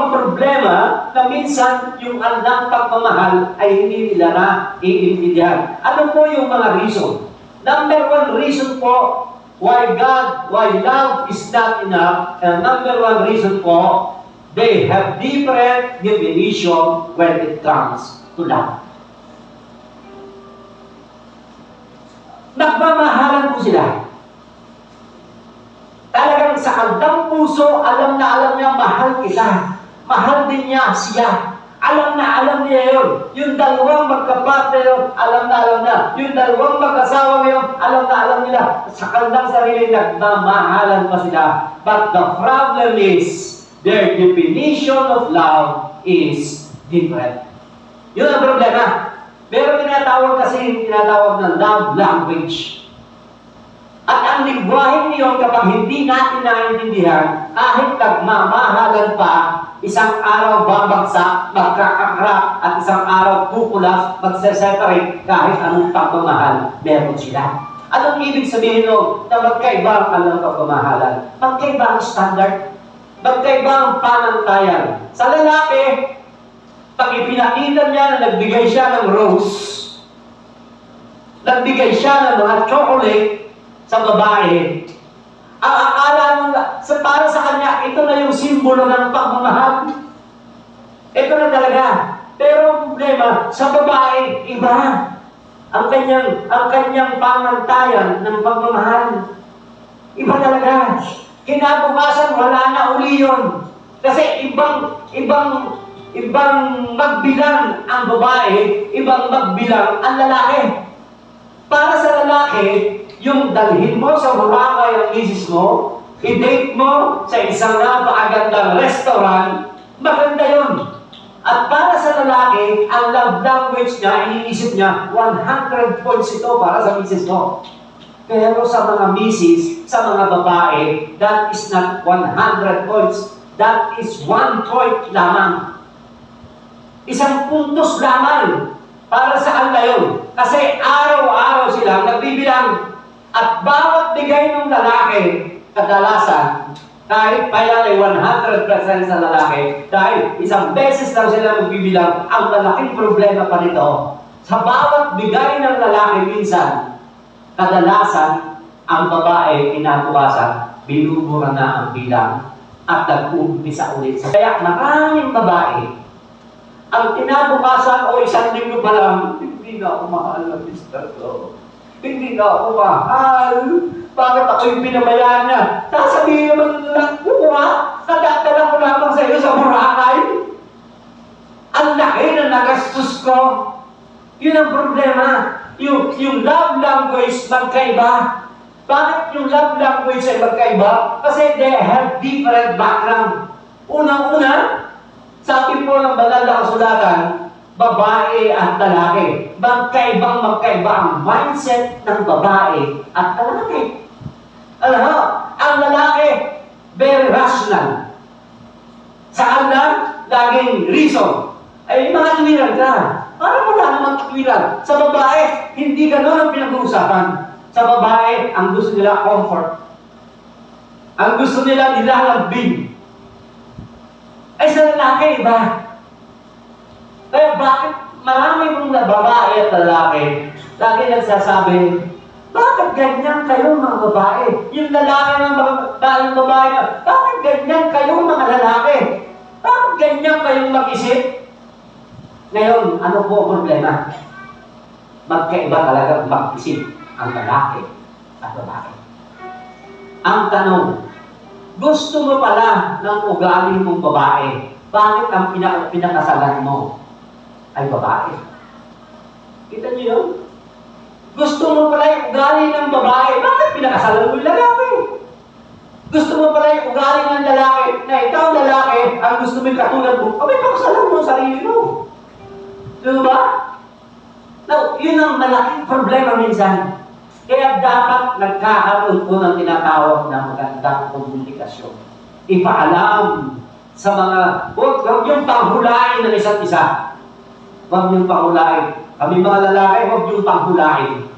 ang problema na minsan yung anak pagmamahal ay hindi nila na iintindihan. Ano po yung mga reason? Number one reason po why love is not enough, and number one reason po, they have different definition when it comes to love. Nagmamahalan po sila. Talagang sa kandang puso, alam niya, mahal kita. Mahal din niya siya. Alam niya yun. Yung dalawang magkapatid yun, alam na. Yung dalawang magkasawa yun, alam nila. Sa kandang sarili, nagmamahalan pa sila. But the problem is, their definition of love is different. Yun ang problema. Pero tinatawag ng love language. At ang lingwahe niyon, kapag hindi natin naiintindihan, kahit nagmamahalan pa, isang araw babagsak, magkakakrak, at isang araw kukulas, magseseparate, kahit anong pagmamahal, meron sila. Anong ibig sabihin nun? Na magkaiba ang kanilang pagmamahalan. Magkaiba ang standard. Magkaiba ang panantayan. Sa lalaki, pag ipinakita niya na nagbigay siya ng rose, nagbigay siya ng mga chocolate sa babae, ang akala nung para sa kanya, ito na yung simbolo ng pagmamahal. Ito na talaga. Pero ang problema, sa babae, iba. Ang kanyang panantayan ng pagmamahal. Iba talaga. Kinabukasan, wala na uli yun. Kasi ibang magbilang ang babae, ibang magbilang ang lalaki. Para sa lalaki, yung dalhin mo sa Boracay ang misis mo, i-date mo sa isang napakagandang restaurant, maganda yun. At para sa lalaki, ang love language niya, iniisip niya, 100 points ito para sa misis mo. Pero sa mga misis, sa mga babae, that is not 100 points. That is 1 point lamang. Isang puntos lamang para sa kanila yun. Kasi araw-araw silang nagbibilang. At bawat bigay ng lalaki, kadalasan, kahit pa yan ay 100% sa lalaki, dahil isang beses lang sila magbibilang, ang malaking problema pa nito, sa bawat bigay ng lalaki minsan, kadalasan, ang babae, kinabukasan, binubura na ang bilang at nag-umpisa ulit. Kaya maraming babae, ang kinabukasan o isang linggo pa lang, hindi na ako mahal na mister ko. Hindi na ako mahal. Bakit ako yung pinabayaan niya? Sasabihin naman lang, nadadala ko lamang sa iyo sa Boracay. Ang laki na nagastos ko. Yun ang problema. Yung love language magkaiba. Bakit yung love language ay magkaiba? Kasi they have different background. Unang-una, sabi po ng banal na kasulatan, babae at lalaki. Magkaiba ang mindset ng babae at lalaki. Alam mo, ang lalaki, very rational. Sa kanya, laging reason. Ay, mga tuwiran ka. Parang wala namang tuwiran. Sa babae, hindi gano'n ang pinag-uusapan. Sa babae, ang gusto nila comfort. Ang gusto nila nilalambing. Ay, sa lalaki, iba. Kaya bakit marami mong babae at lalaki lagi nagsasabi, bakit ganyan kayo mga babae? Yung lalaki ng mga babae, bakit ganyan kayo mga lalaki? Bakit ganyan kayong mag-isip? Ngayon, ano po ang problema? Magkaiba talaga mag-isip ang lalaki at babae. Ang tanong, gusto mo pala ng ugali mong babae, bakit ang pinakasalan mo ay babae? Kita niyo yun? Gusto mo pala yung ugali ng babae, bakit pinakasalan mo yung lalaki? Gusto mo pala yung ugali ng lalaki, na ikaw lalaki, ang gusto mo yung katulad mo, abay, pakasalan mo ang sarili mo. Diba ba? Now, yun ang malaking problema minsan. Kaya dapat nagkakaroon po ng tinatawag na magandang komunikasyon. Ipaalam sa mga, huwag yung panghulain ng isa't isa. Huwag niyong panghulain. Kami mga lalaki, huwag niyong panghulain.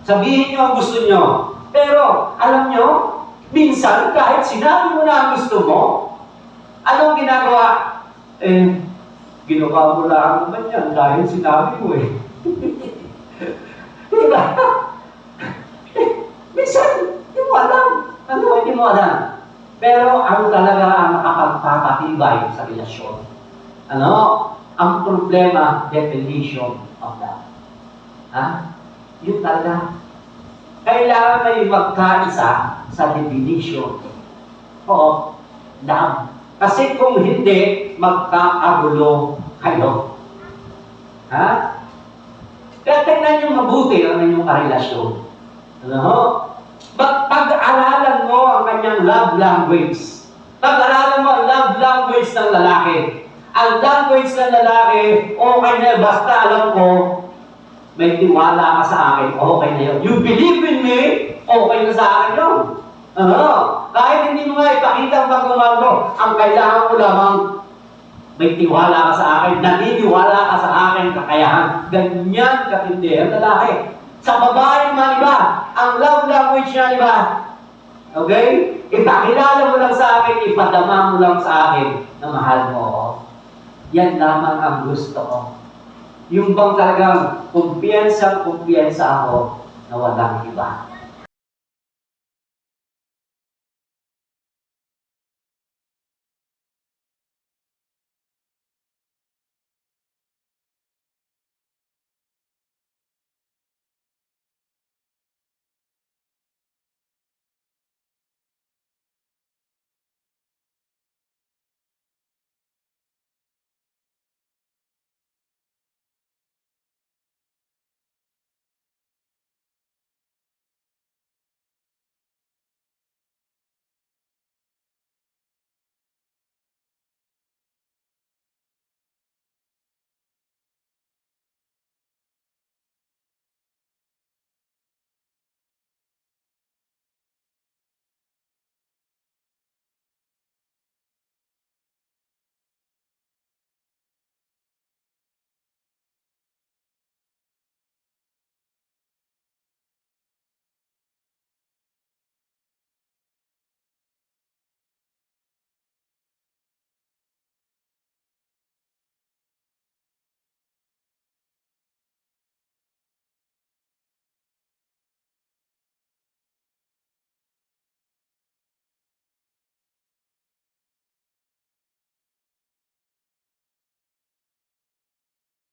Sabihin niyo ang gusto niyo. Pero, alam niyo, minsan, kahit sinabi mo na ang gusto mo, anong ginagawa? Eh, ginawa mo lang naman yan dahil sinabi mo eh. Diba? Minsan, hindi mo alam. Ano, hindi mo alam. Pero ano talaga ang nakapagpapatibay sa relasyon? Ano? Ang problema, definition of love. Ha? Yun talaga. Kailangan may magkaisa sa definition of love. Kasi kung hindi, magkakagulo kayo. Ha? Kaya tingnan nyo mabuti ang inyong karelasyon. Ano? Pag-aralan mo ang kanyang love language. Pag-aralan mo ang love language ng lalaki. Ang language ng lalaki, okay na, basta alam ko, may tiwala ka sa akin, okay na yun. You believe in me, okay na sa akin yun. Kahit hindi mo nga ipakita ang pagmamahal mo, ang kailangan mo lamang, may tiwala ka sa akin, naniniwala ka sa akin, kakayahan. Ganyan katindi ang lalaki. Sa babae naman iba, ang love language niya iba. Okay? Ipakilala mo lang sa akin, ipadama mo lang sa akin na mahal mo ako. Yan lamang ang gusto ko. Yung bang talagang kumpiyansa ako na walang iba.